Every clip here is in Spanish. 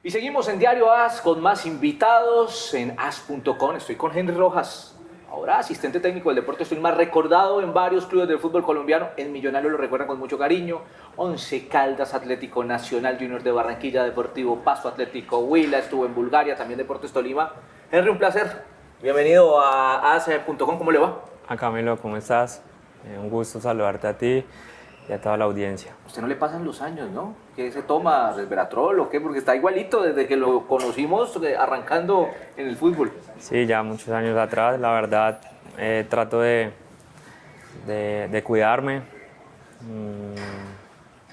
Y seguimos en Diario AS con más invitados en as.com. Estoy con Henry Rojas, ahora asistente técnico del Deportes Tolima, recordado en varios clubes del fútbol colombiano. En Millonarios lo recuerdan con mucho cariño. Once Caldas, Atlético Nacional, Junior de Barranquilla, Deportivo Pasto, Atlético Huila, estuvo en Bulgaria, también Deportes Tolima. Henry, un placer. Bienvenido a as.com. ¿Cómo le va? Camilo, ¿cómo estás? Un gusto saludarte a ti y a toda la audiencia. A usted no le pasan los años, ¿no? ¿Qué se toma? ¿Resveratrol o qué? Porque está igualito desde que lo conocimos arrancando en el fútbol. Sí, ya muchos años atrás, la verdad, trato de cuidarme.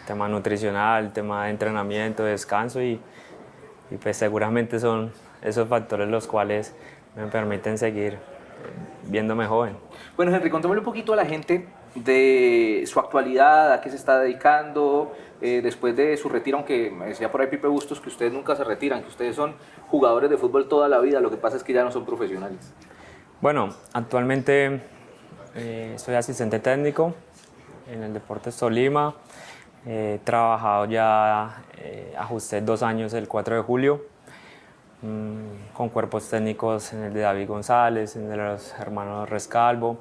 Tema nutricional, tema de entrenamiento, descanso y pues seguramente son esos factores los cuales me permiten seguir viéndome joven. Bueno, Henry, contémosle un poquito a la gente de su actualidad, a qué se está dedicando, después de su retiro, aunque me decía por ahí Pipe Bustos que ustedes nunca se retiran, que ustedes son jugadores de fútbol toda la vida, lo que pasa es que ya no son profesionales. Bueno, actualmente soy asistente técnico en el Deportes Tolima. He trabajado ya, ajusté 2 años el 4 de julio, con cuerpos técnicos en el de David González, en el de los hermanos Rescalvo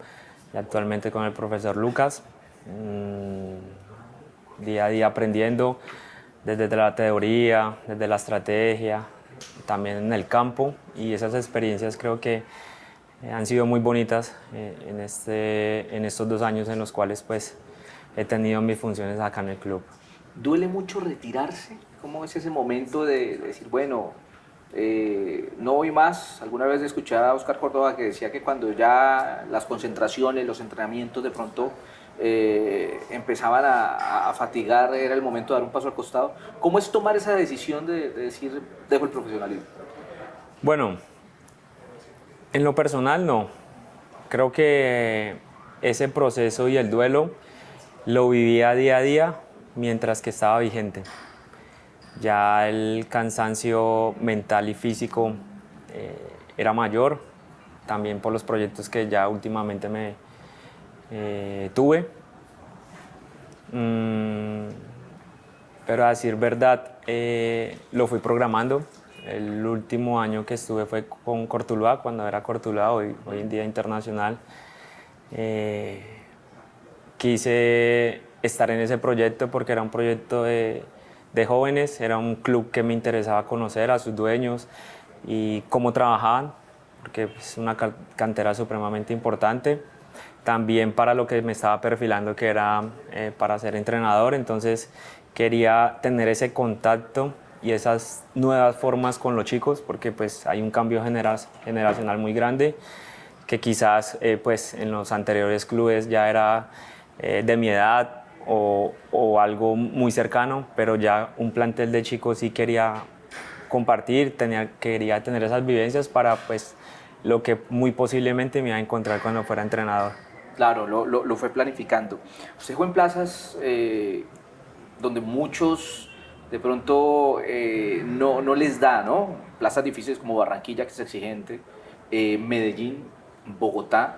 y actualmente con el profesor Lucas. Día a día aprendiendo desde la teoría, desde la estrategia, también en el campo, y esas experiencias creo que han sido muy bonitas en estos 2 años en los cuales pues he tenido mis funciones acá en el club. ¿Duele mucho retirarse? ¿Cómo es ese momento de decir, bueno, no voy más? Alguna vez escuché a Oscar Córdoba que decía que cuando ya las concentraciones, los entrenamientos de pronto empezaban a fatigar, era el momento de dar un paso al costado. ¿Cómo es tomar esa decisión de decir, dejo el profesionalismo? Bueno, en lo personal no. Creo que ese proceso y el duelo lo vivía día a día mientras que estaba vigente. Ya el cansancio mental y físico era mayor, también por los proyectos que ya últimamente me tuve. Pero a decir verdad, lo fui programando. El último año que estuve fue con Cortuluá, cuando era Cortuluá, hoy en día internacional. Quise estar en ese proyecto porque era un proyecto de jóvenes, era un club que me interesaba conocer a sus dueños y cómo trabajaban, porque es una cantera supremamente importante. También para lo que me estaba perfilando, que era para ser entrenador, entonces quería tener ese contacto y esas nuevas formas con los chicos, porque pues hay un cambio generacional muy grande, que quizás pues en los anteriores clubes ya era de mi edad o algo muy cercano, pero ya un plantel de chicos sí quería compartir, quería tener esas vivencias para pues lo que muy posiblemente me iba a encontrar cuando fuera entrenador. Claro, lo fue planificando. Usted jugó en plazas donde muchos de pronto no les da, ¿no? Plazas difíciles como Barranquilla, que es exigente, Medellín, Bogotá,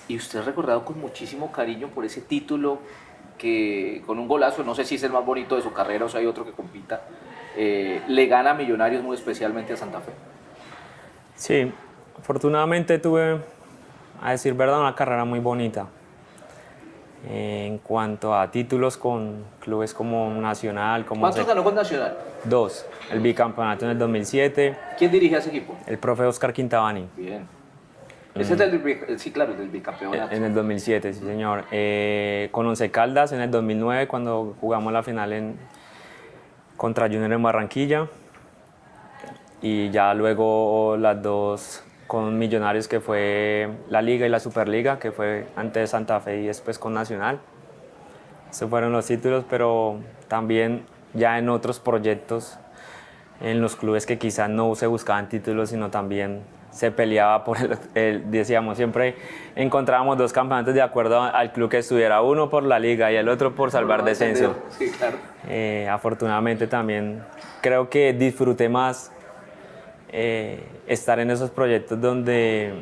y usted es recordado con muchísimo cariño por ese título que con un golazo, no sé si es el más bonito de su carrera o si hay otro que compita, le gana a Millonarios, muy especialmente a Santa Fe. Sí, afortunadamente tuve, a decir verdad, una carrera muy bonita. En cuanto a títulos con clubes como Nacional, como... ¿Cuántos ganó con Nacional? 2, el bicampeonato en el 2007. ¿Quién dirigía ese equipo? El profe Oscar Quintabani. Bien. Ese es del, sí, claro, del bicampeonato. En el 2007, sí señor. Con Once Caldas en el 2009 cuando jugamos la final contra Junior en Barranquilla. Y ya luego las 2 con Millonarios, que fue la Liga y la Superliga, que fue antes Santa Fe y después con Nacional. Esos fueron los títulos, pero también ya en otros proyectos, en los clubes que quizás no se buscaban títulos, sino también se peleaba por decíamos, siempre encontrábamos 2 campeonatos de acuerdo al club que estuviera, uno por la Liga y el otro por salvar descenso. Sí, claro. Afortunadamente también creo que disfruté más estar en esos proyectos donde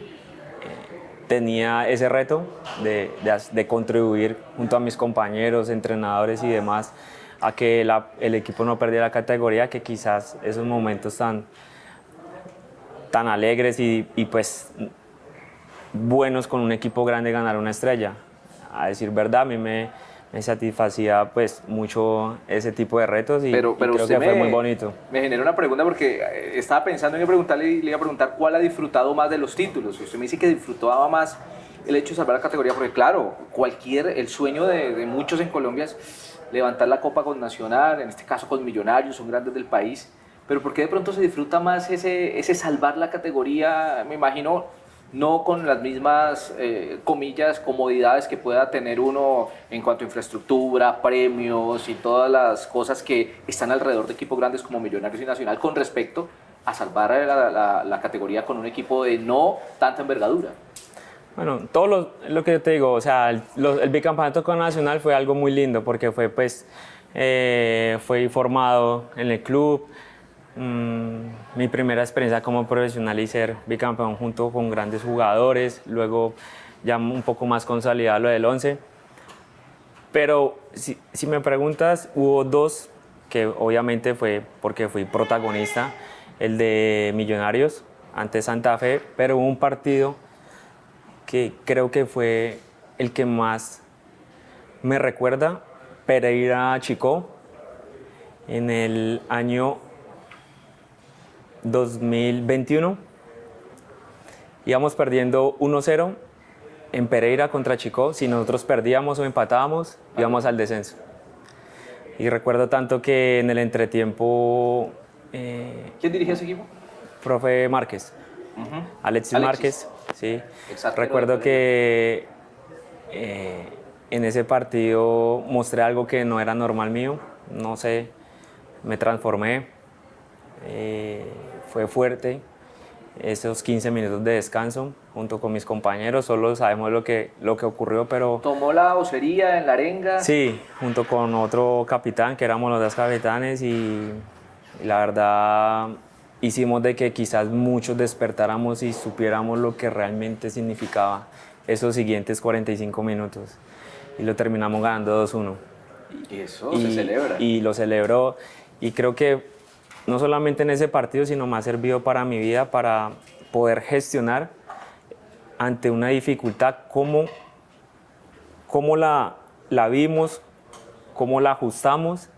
tenía ese reto de contribuir junto a mis compañeros, entrenadores y demás a que el equipo no perdiera la categoría, que quizás esos momentos tan alegres y pues buenos con un equipo grande ganar una estrella. A decir verdad, a mí me satisfacía pues mucho ese tipo de retos y creo que fue muy bonito. Me genera una pregunta porque estaba pensando en preguntarle y le iba a preguntar cuál ha disfrutado más de los títulos. Usted me dice que disfrutaba más el hecho de salvar la categoría, porque claro, el sueño de muchos en Colombia es levantar la copa con Nacional, en este caso con Millonarios, son grandes del país, pero ¿por qué de pronto se disfruta más ese salvar la categoría? Me imagino no con las mismas, comillas, comodidades que pueda tener uno en cuanto a infraestructura, premios y todas las cosas que están alrededor de equipos grandes como Millonarios y Nacional con respecto a salvar la categoría con un equipo de no tanta envergadura. Bueno, lo que yo te digo, o sea, el bicampeonato con Nacional fue algo muy lindo porque fue formado en el club. Mi primera experiencia como profesional y ser bicampeón junto con grandes jugadores, luego ya un poco más consolidado lo del 11. Pero si me preguntas, hubo dos que obviamente fue porque fui protagonista, el de Millonarios ante Santa Fe, pero hubo un partido que creo que fue el que más me recuerda, Pereira-Chicó, en el año 2021. Íbamos perdiendo 1-0 en Pereira contra Chicó. Si nosotros perdíamos o empatábamos, íbamos al descenso. Y recuerdo tanto que en el entretiempo... ¿Quién dirigía ese equipo? Profe Márquez. Alexis Márquez, sí. Exacto. Recuerdo que en ese partido mostré algo que no era normal mío. No sé, me transformé. Fue fuerte esos 15 minutos de descanso junto con mis compañeros, solo sabemos lo que ocurrió, pero... ¿Tomó la vocería en la arenga? Sí, junto con otro capitán, que éramos los dos capitanes, y la verdad hicimos de que quizás muchos despertáramos y supiéramos lo que realmente significaba esos siguientes 45 minutos, y lo terminamos ganando 2-1. Y eso se celebra. Y lo celebró, y creo que no solamente en ese partido, sino me ha servido para mi vida, para poder gestionar ante una dificultad, cómo la vimos, cómo la ajustamos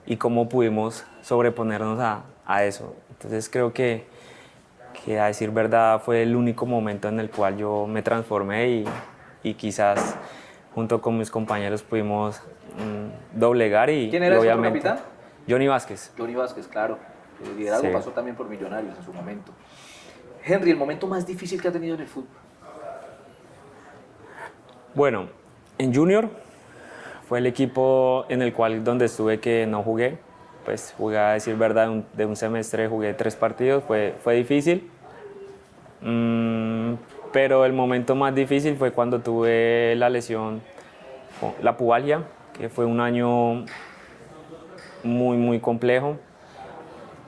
y cómo pudimos sobreponernos a eso. Entonces creo que a decir verdad fue el único momento en el cual yo me transformé y quizás junto con mis compañeros pudimos doblegar y ¿Quién era obviamente, el capitán? Johnny Vázquez. Johnny Vázquez, claro. El liderazgo Sí. pasó también por Millonarios en su momento. Henry, ¿el momento más difícil que ha tenido en el fútbol? Bueno, en Junior fue el equipo en el cual donde estuve que no jugué. Pues jugué, a decir verdad, de un semestre jugué 3 partidos, fue difícil. Pero el momento más difícil fue cuando tuve la lesión, la pubalgia, que fue un año muy, muy complejo,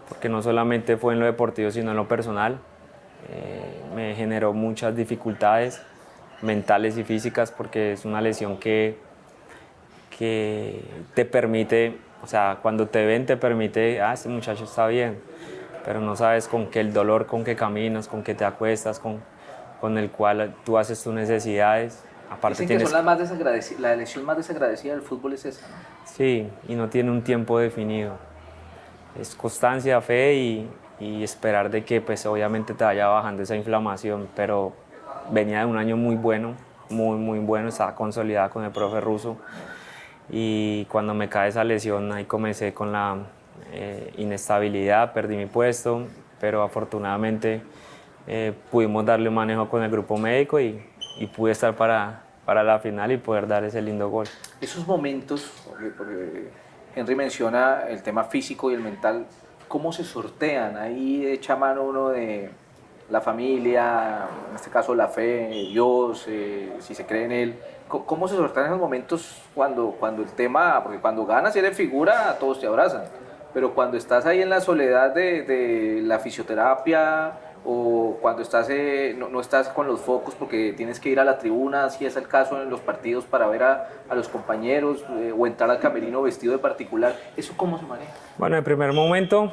porque no solamente fue en lo deportivo, sino en lo personal. Me generó muchas dificultades mentales y físicas, porque es una lesión que te permite, o sea, cuando te ven te permite, este muchacho está bien, pero no sabes con qué el dolor, con qué caminas, con qué te acuestas, con el cual tú haces tus necesidades. Aparte Dicen que son la lesión más desagradecida del fútbol es esa, ¿no? Sí, y no tiene un tiempo definido. Es constancia, fe y esperar de que pues obviamente te vaya bajando esa inflamación, pero venía de un año muy bueno, muy bueno, estaba consolidada con el profe Russo, y cuando me cae esa lesión ahí comencé con la inestabilidad, perdí mi puesto, pero afortunadamente pudimos darle un manejo con el grupo médico y pude estar para la final y poder dar ese lindo gol. Esos momentos, porque Henry menciona el tema físico y el mental, ¿cómo se sortean? Ahí echa mano uno de la familia, en este caso la fe, Dios, si se cree en él. ¿Cómo se sortean esos momentos cuando el tema, porque cuando ganas y eres figura, todos te abrazan, pero cuando estás ahí en la soledad de la fisioterapia o cuando estás, no estás con los focos porque tienes que ir a la tribuna, si es el caso en los partidos para ver a los compañeros o entrar al camerino vestido de particular? ¿Eso cómo se maneja? Bueno, en primer momento,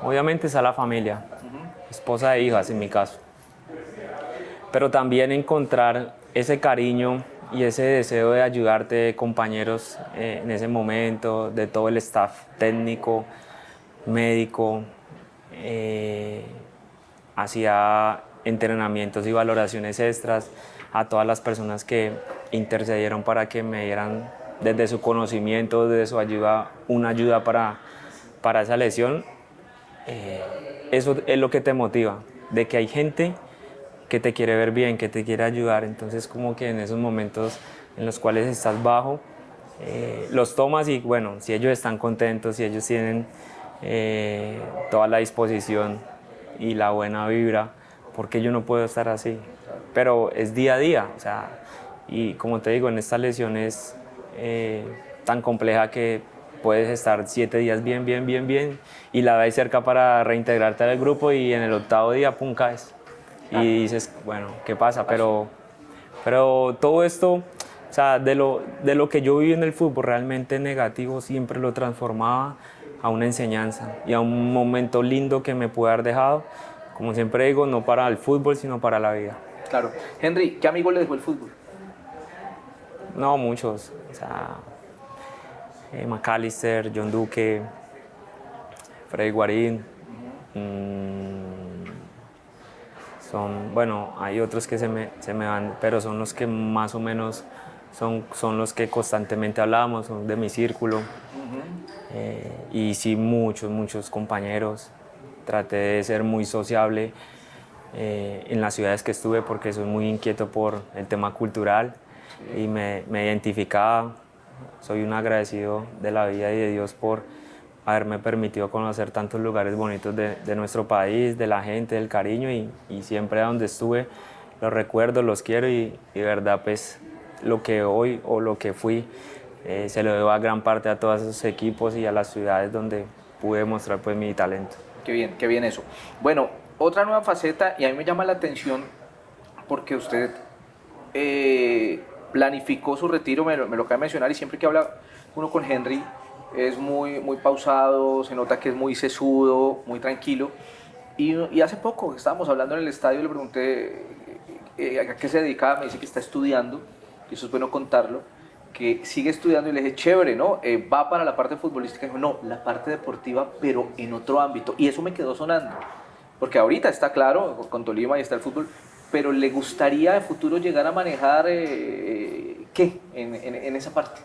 obviamente está la familia, esposa e hijas en mi caso. Pero también encontrar ese cariño y ese deseo de ayudarte de compañeros en ese momento, de todo el staff técnico, médico, hacía entrenamientos y valoraciones extras a todas las personas que intercedieron para que me dieran desde su conocimiento, desde su ayuda, una ayuda para esa lesión. Eso es lo que te motiva, de que hay gente que te quiere ver bien, que te quiere ayudar. Entonces como que en esos momentos en los cuales estás bajo, los tomas y bueno, si ellos están contentos, si ellos tienen toda la disposición y la buena vibra, porque yo no puedo estar así. Pero es día a día, o sea, y como te digo, en esta lesión es tan compleja que puedes estar 7 días bien, y la ves cerca para reintegrarte al grupo y en el 8º día, pum, caes. Y dices, bueno, ¿qué pasa? Pero todo esto, o sea, de lo que yo viví en el fútbol realmente negativo, siempre lo transformaba a una enseñanza y a un momento lindo que me puede haber dejado, como siempre digo, no para el fútbol, sino para la vida. Claro. Henry, ¿qué amigo le dejó el fútbol? No, muchos. O sea, McAllister, John Duque, Freddy Guarín. Bueno, hay otros que se me van, pero son los que más o menos son los que constantemente hablamos, son de mi círculo. Y sí, muchos compañeros. Traté de ser muy sociable en las ciudades que estuve porque soy muy inquieto por el tema cultural y me identificaba. Soy un agradecido de la vida y de Dios por haberme permitido conocer tantos lugares bonitos de nuestro país, de la gente, del cariño y siempre donde estuve los recuerdo, los quiero y de verdad pues lo que hoy o lo que fui se lo debo a gran parte a todos esos equipos y a las ciudades donde pude mostrar pues mi talento. Qué bien eso. Bueno, otra nueva faceta y a mí me llama la atención porque usted planificó su retiro, me lo acaba de mencionar y siempre que habla uno con Henry es muy pausado, se nota que es muy sesudo, muy tranquilo. Y hace poco estábamos hablando en el estadio y le pregunté a qué se dedicaba, me dice que está estudiando, y eso es bueno contarlo, que sigue estudiando y le dije, chévere, ¿no? Va para la parte futbolística, y dijo, no, la parte deportiva, pero en otro ámbito. Y eso me quedó sonando, porque ahorita está claro, con Tolima y está el fútbol, pero le gustaría en futuro llegar a manejar, ¿qué? En esa parte.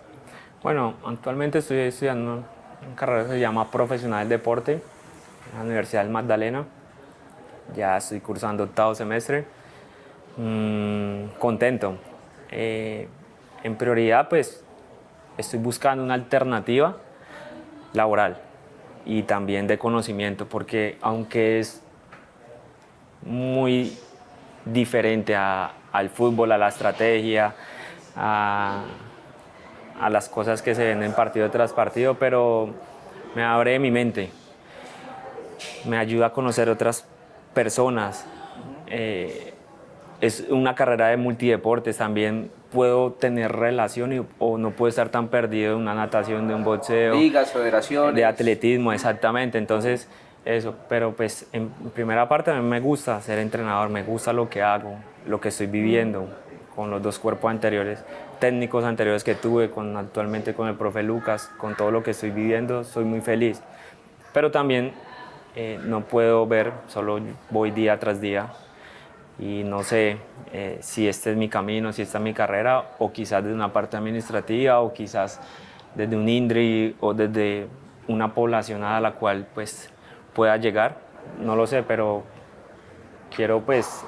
Bueno, actualmente estoy estudiando una carrera que se llama Profesional del Deporte en la Universidad del Magdalena. Ya estoy cursando 8º semestre. Contento. En prioridad, pues, estoy buscando una alternativa laboral y también de conocimiento, porque aunque es muy diferente al fútbol, a la estrategia, a las cosas que se ven en partido tras partido, pero me abre mi mente, me ayuda a conocer otras personas. Es una carrera de multideportes, también puedo tener relación o no puedo estar tan perdido en una natación, de un boxeo, ligas, federaciones, de atletismo, exactamente. Entonces, eso, pero pues en primera parte a mí me gusta ser entrenador, me gusta lo que hago, lo que estoy viviendo con los 2 cuerpos anteriores, técnicos anteriores que tuve, actualmente con el profe Lucas, con todo lo que estoy viviendo, soy muy feliz. Pero también no puedo ver, solo voy día tras día y no sé si este es mi camino, si esta es mi carrera, o quizás desde una parte administrativa, o quizás desde un INDRI, o desde una población a la cual pues pueda llegar, no lo sé, pero quiero pues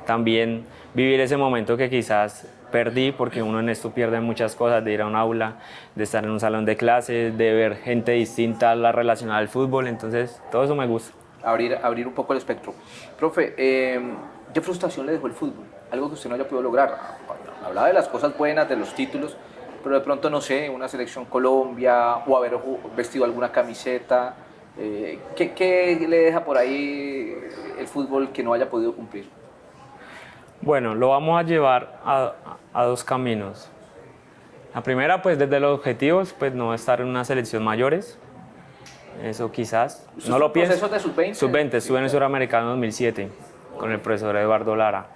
también vivir ese momento que quizás perdí, porque uno en esto pierde muchas cosas, de ir a un aula, de estar en un salón de clases, de ver gente distinta a la relacionada al fútbol, entonces todo eso me gusta. Abrir un poco el espectro. Profe, ¿qué frustración le dejó el fútbol? Algo que usted no haya podido lograr. Hablaba de las cosas buenas, de los títulos, pero de pronto, no sé, una selección Colombia o haber vestido alguna camiseta, ¿Qué le deja por ahí el fútbol que no haya podido cumplir? Bueno, lo vamos a llevar a dos caminos. La primera, pues desde los objetivos, pues no estar en una selección mayores. Eso quizás. No lo pienso. ¿Procesos de sub-20? Sub-20, estuve en el Suramericano en 2007 con el profesor Eduardo Lara.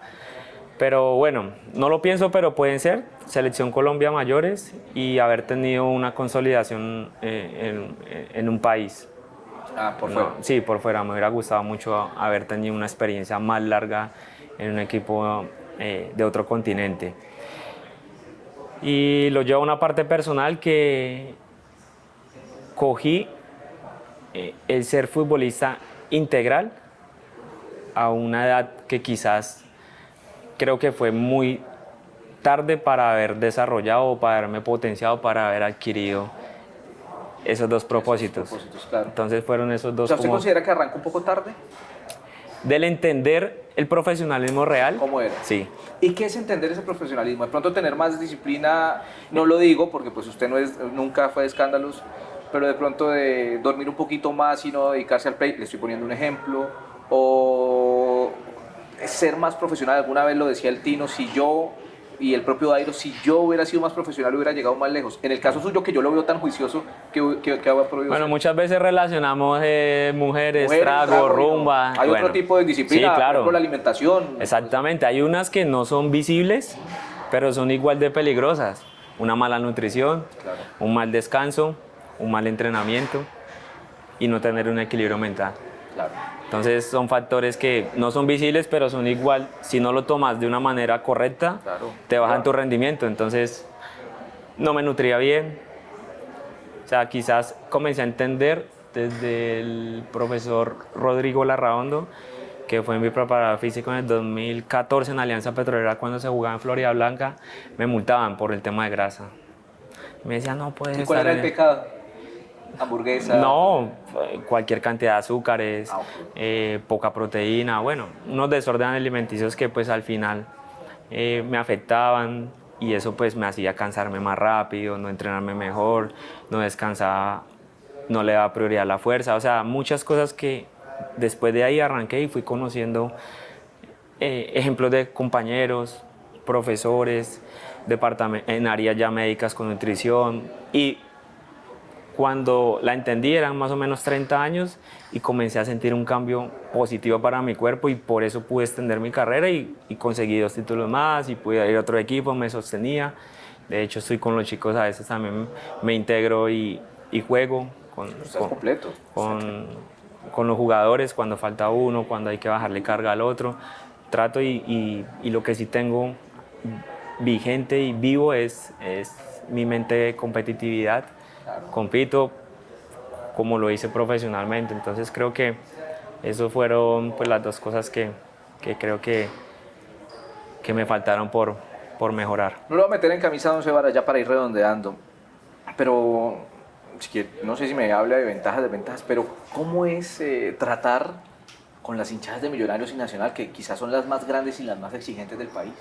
Pero bueno, no lo pienso, pero pueden ser Selección Colombia mayores y haber tenido una consolidación en un país. Ah, por fuera. Sí, por fuera. Me hubiera gustado mucho haber tenido una experiencia más larga en un equipo de otro continente. Y lo llevo a una parte personal que cogí el ser futbolista integral a una edad que quizás creo que fue muy tarde para haber desarrollado o para haberme potenciado, para haber adquirido esos dos propósitos. Claro. Entonces fueron esos dos. O sea, ¿usted considera que arrancó un poco tarde? Del entender el profesionalismo real. ¿Cómo era? Sí. ¿Y qué es entender ese profesionalismo? De pronto tener más disciplina, no lo digo porque pues usted nunca fue de escándalos, pero de pronto de dormir un poquito más y no dedicarse al play, le estoy poniendo un ejemplo, o ser más profesional. Alguna vez lo decía el Tino, si yo y el propio Dairo, si yo hubiera sido más profesional hubiera llegado más lejos. En el caso suyo, que yo lo veo tan juicioso, ¿qué había podido Bueno, ser? muchas veces relacionamos mujeres, trago, rumba. Hay bueno, otro tipo de disciplina, sí, claro. por ejemplo, la alimentación. Exactamente, hay unas que no son visibles, pero son igual de peligrosas. Una mala nutrición, Claro. un mal descanso, un mal entrenamiento y no tener un equilibrio mental. Claro. Entonces son factores que no son visibles, pero son igual, si no lo tomas de una manera correcta, Claro. te bajan tu rendimiento. Entonces no me nutría bien. O sea, quizás comencé a entender desde el profesor Rodrigo Larraondo, que fue mi preparador físico en el 2014 en Alianza Petrolera cuando se jugaba en Florida Blanca, me multaban por el tema de grasa. Me decían, no puedes ¿Y cuál estar era el pecado? Hamburguesa. No, cualquier cantidad de azúcares, Ok. poca proteína, bueno, unos desórdenes alimenticios que pues al final me afectaban y eso pues me hacía cansarme más rápido, no entrenarme mejor, no descansaba, no le daba prioridad a la fuerza, o sea, muchas cosas que después de ahí arranqué y fui conociendo ejemplos de compañeros, profesores, en áreas ya médicas con nutrición y cuando la entendí eran más o menos 30 años y comencé a sentir un cambio positivo para mi cuerpo y por eso pude extender mi carrera y conseguí 2 títulos más y pude ir a otro equipo, me sostenía. De hecho estoy con los chicos, a veces también me integro y juego Completo. con los jugadores cuando falta uno, cuando hay que bajarle carga al otro. Trato y lo que sí tengo vigente y vivo es mi mente de competitividad. Claro. Compito como lo hice profesionalmente, entonces creo que eso fueron pues las dos cosas que creo que me faltaron por mejorar. No lo voy a meter en camisa de 11 varas ya para ir redondeando, pero no sé si me habla de ventajas, desventajas, pero ¿cómo es tratar con las hinchadas de Millonarios y Nacional, que quizás son las más grandes y las más exigentes del país?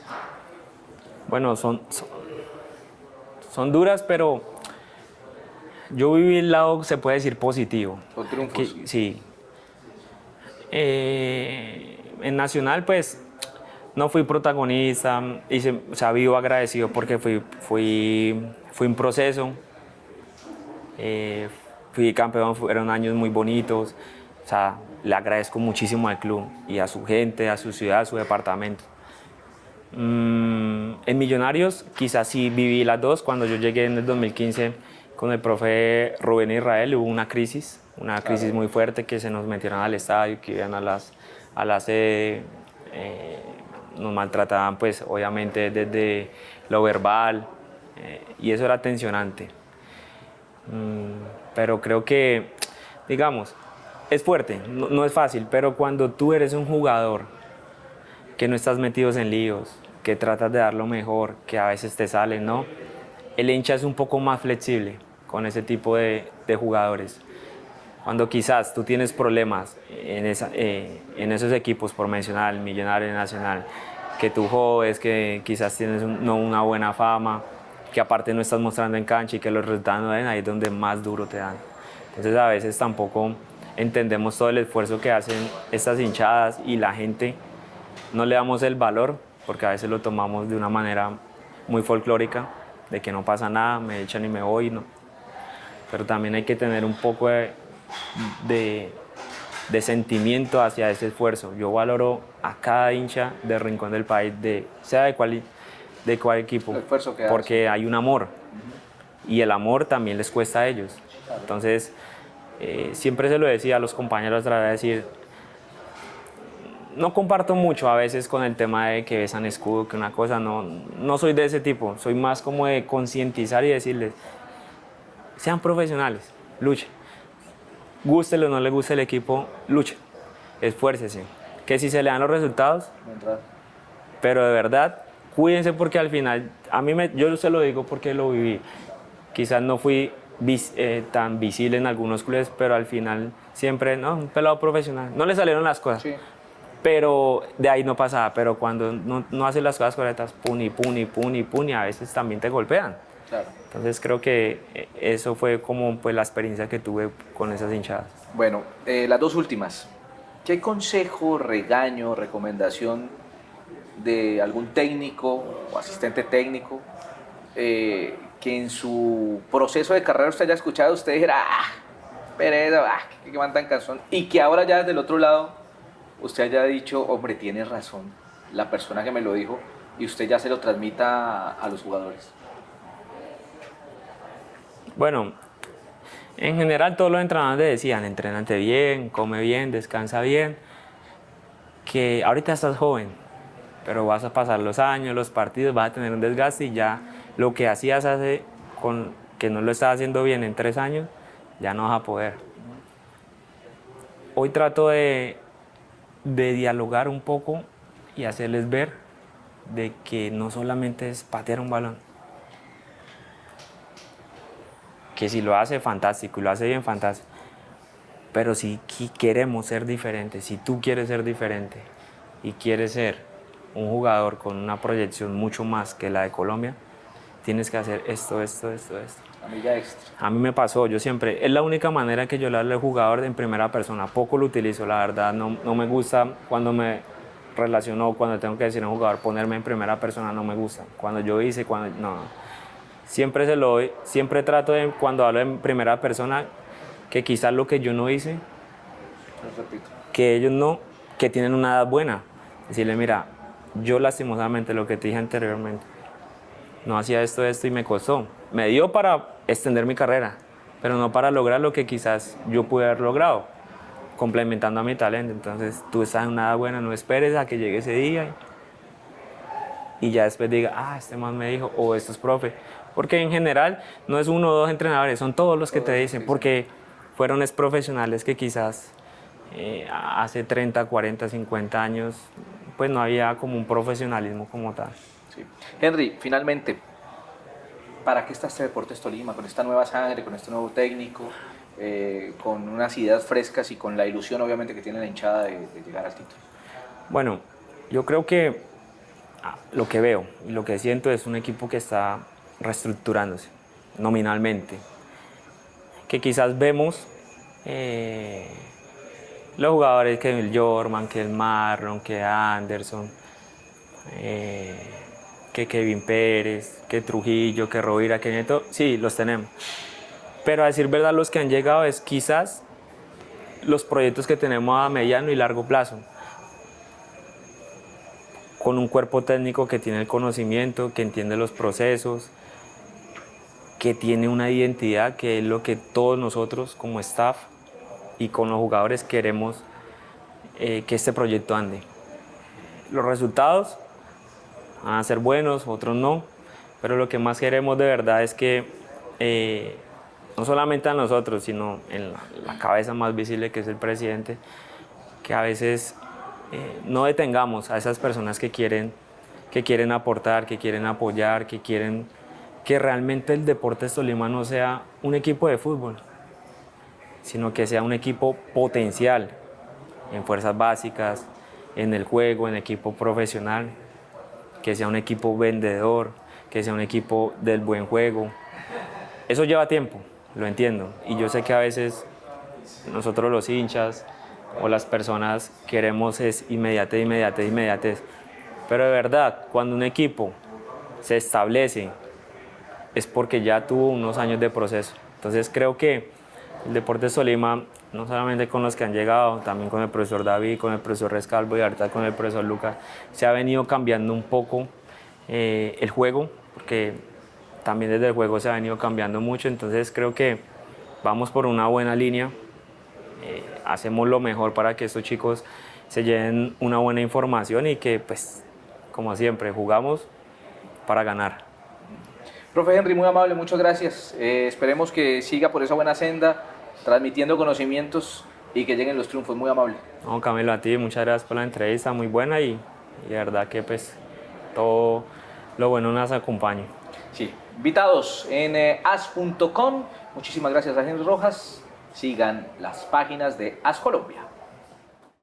Bueno, son duras, pero yo viví el lado, se puede decir, positivo. Son triunfos. Sí. En Nacional, pues, no fui protagonista, o sea, vivo agradecido porque fui un proceso. Fui campeón, fueron años muy bonitos. O sea, le agradezco muchísimo al club y a su gente, a su ciudad, a su departamento. En Millonarios, quizás sí viví las dos. Cuando yo llegué en el 2015 con el profe Rubén Israel, hubo una crisis muy fuerte, que se nos metieron al estadio, que iban a la sede, nos maltrataban pues obviamente desde lo verbal y eso era tensionante. Pero creo que, digamos, es fuerte, no es fácil, pero cuando tú eres un jugador que no estás metidos en líos, que tratas de dar lo mejor, que a veces te sale, ¿no? El hincha es un poco más flexible con ese tipo de jugadores. Cuando quizás tú tienes problemas en esos equipos, por mencionar, Millonario Nacional, que tú jodes, que quizás tienes no una buena fama, que aparte no estás mostrando en cancha y que los resultados no den, ahí es donde más duro te dan. Entonces a veces tampoco entendemos todo el esfuerzo que hacen estas hinchadas y la gente, no le damos el valor porque a veces lo tomamos de una manera muy folclórica, de que no pasa nada, me echan y me voy, no. Pero también hay que tener un poco de sentimiento hacia ese esfuerzo. Yo valoro a cada hincha del rincón del país, sea de cuál equipo, El esfuerzo que porque hay un amor y el amor también les cuesta a ellos. Entonces, siempre se lo decía a los compañeros, a decir, no comparto mucho a veces con el tema de que besan escudo, que una cosa, no soy de ese tipo, soy más como de concientizar y decirles, sean profesionales, luchen. Gústele o no le guste el equipo, luchen, esfuércese. Que si se le dan los resultados, pero de verdad, cuídense porque al final, yo se lo digo porque lo viví. Quizás no fui tan visible en algunos clubes, pero al final siempre, no, un pelado profesional. No le salieron las cosas, Sí. pero de ahí no pasaba. Pero cuando no haces las cosas correctas, puni, a veces también te golpean. Claro. Entonces creo que eso fue como pues, la experiencia que tuve con esas hinchadas. Bueno, las dos últimas. ¿Qué consejo, regaño, recomendación de algún técnico o asistente técnico que en su proceso de carrera usted haya escuchado, usted dijera, pereza, que van tan cansón, y que ahora ya desde el otro lado usted haya dicho, hombre, tiene razón la persona que me lo dijo, y usted ya se lo transmita a los jugadores? Bueno, en general todos los entrenadores decían, entrénate bien, come bien, descansa bien, que ahorita estás joven, pero vas a pasar los años, los partidos, vas a tener un desgaste y ya lo que hacías que no lo estás haciendo bien en 3 años, ya no vas a poder. Hoy trato de dialogar un poco y hacerles ver de que no solamente es patear un balón, que si lo hace fantástico y lo hace bien fantástico, pero si queremos ser diferentes, si tú quieres ser diferente y quieres ser un jugador con una proyección mucho más que la de Colombia, tienes que hacer esto. A mí ya extra. A mí me pasó, yo siempre, es la única manera que yo le hablo al jugador en primera persona, poco lo utilizo, la verdad, no me gusta cuando me relaciono, cuando tengo que decir a un jugador, ponerme en primera persona, no me gusta, cuando yo hice, no. Siempre siempre trato de, cuando hablo en primera persona, que quizás lo que yo no hice, que ellos no, que tienen una edad buena, decirle, mira, yo lastimosamente, lo que te dije anteriormente, no hacía esto y me costó. Me dio para extender mi carrera, pero no para lograr lo que quizás yo pude haber logrado, complementando a mi talento. Entonces, tú estás en una edad buena, no esperes a que llegue ese día y ya después diga, este man me dijo, o estos profe. Porque en general no es uno o dos entrenadores, son todos los que te dicen, porque fueron profesionales que quizás hace 30, 40, 50 años, pues no había como un profesionalismo como tal. Sí. Henry, finalmente, ¿para qué está este Deportes Tolima? Con esta nueva sangre, con este nuevo técnico, con unas ideas frescas y con la ilusión obviamente que tiene la hinchada de llegar al título. Bueno, yo creo que lo que veo y lo que siento es un equipo que está reestructurándose nominalmente, que quizás vemos los jugadores que el Jorman, que el Marlon, que Anderson, que Kevin Pérez, que Trujillo, que Rovira, que Neto, sí, los tenemos. Pero a decir verdad, los que han llegado es quizás los proyectos que tenemos a mediano y largo plazo, con un cuerpo técnico que tiene el conocimiento, que entiende los procesos, que tiene una identidad que es lo que todos nosotros como staff y con los jugadores queremos que este proyecto ande. Los resultados van a ser buenos, otros no, pero lo que más queremos de verdad es que no solamente a nosotros, sino en la cabeza más visible que es el presidente, que a veces no detengamos a esas personas que quieren aportar, que quieren apoyar, que quieren que realmente el Deportes Tolima no sea un equipo de fútbol, sino que sea un equipo potencial en fuerzas básicas, en el juego, en equipo profesional, que sea un equipo vendedor, que sea un equipo del buen juego. Eso lleva tiempo, lo entiendo, y yo sé que a veces nosotros los hinchas o las personas queremos es inmediatez, inmediatez, inmediatez. Pero de verdad, cuando un equipo se establece, es porque ya tuvo unos años de proceso. Entonces creo que el Deportes Tolima, no solamente con los que han llegado, también con el profesor David, con el profesor Rescalvo y ahorita con el profesor Lucas, se ha venido cambiando un poco el juego, porque también desde el juego se ha venido cambiando mucho. Entonces creo que vamos por una buena línea, hacemos lo mejor para que estos chicos se lleven una buena información y que, pues, como siempre, jugamos para ganar. Profe Henry, muy amable, muchas gracias. Esperemos que siga por esa buena senda, transmitiendo conocimientos y que lleguen los triunfos. Muy amable. No, Camilo, a ti, muchas gracias por la entrevista, muy buena y de verdad que pues todo lo bueno nos acompañe. Sí, invitados en as.com. Muchísimas gracias a Henry Rojas. Sigan las páginas de As Colombia.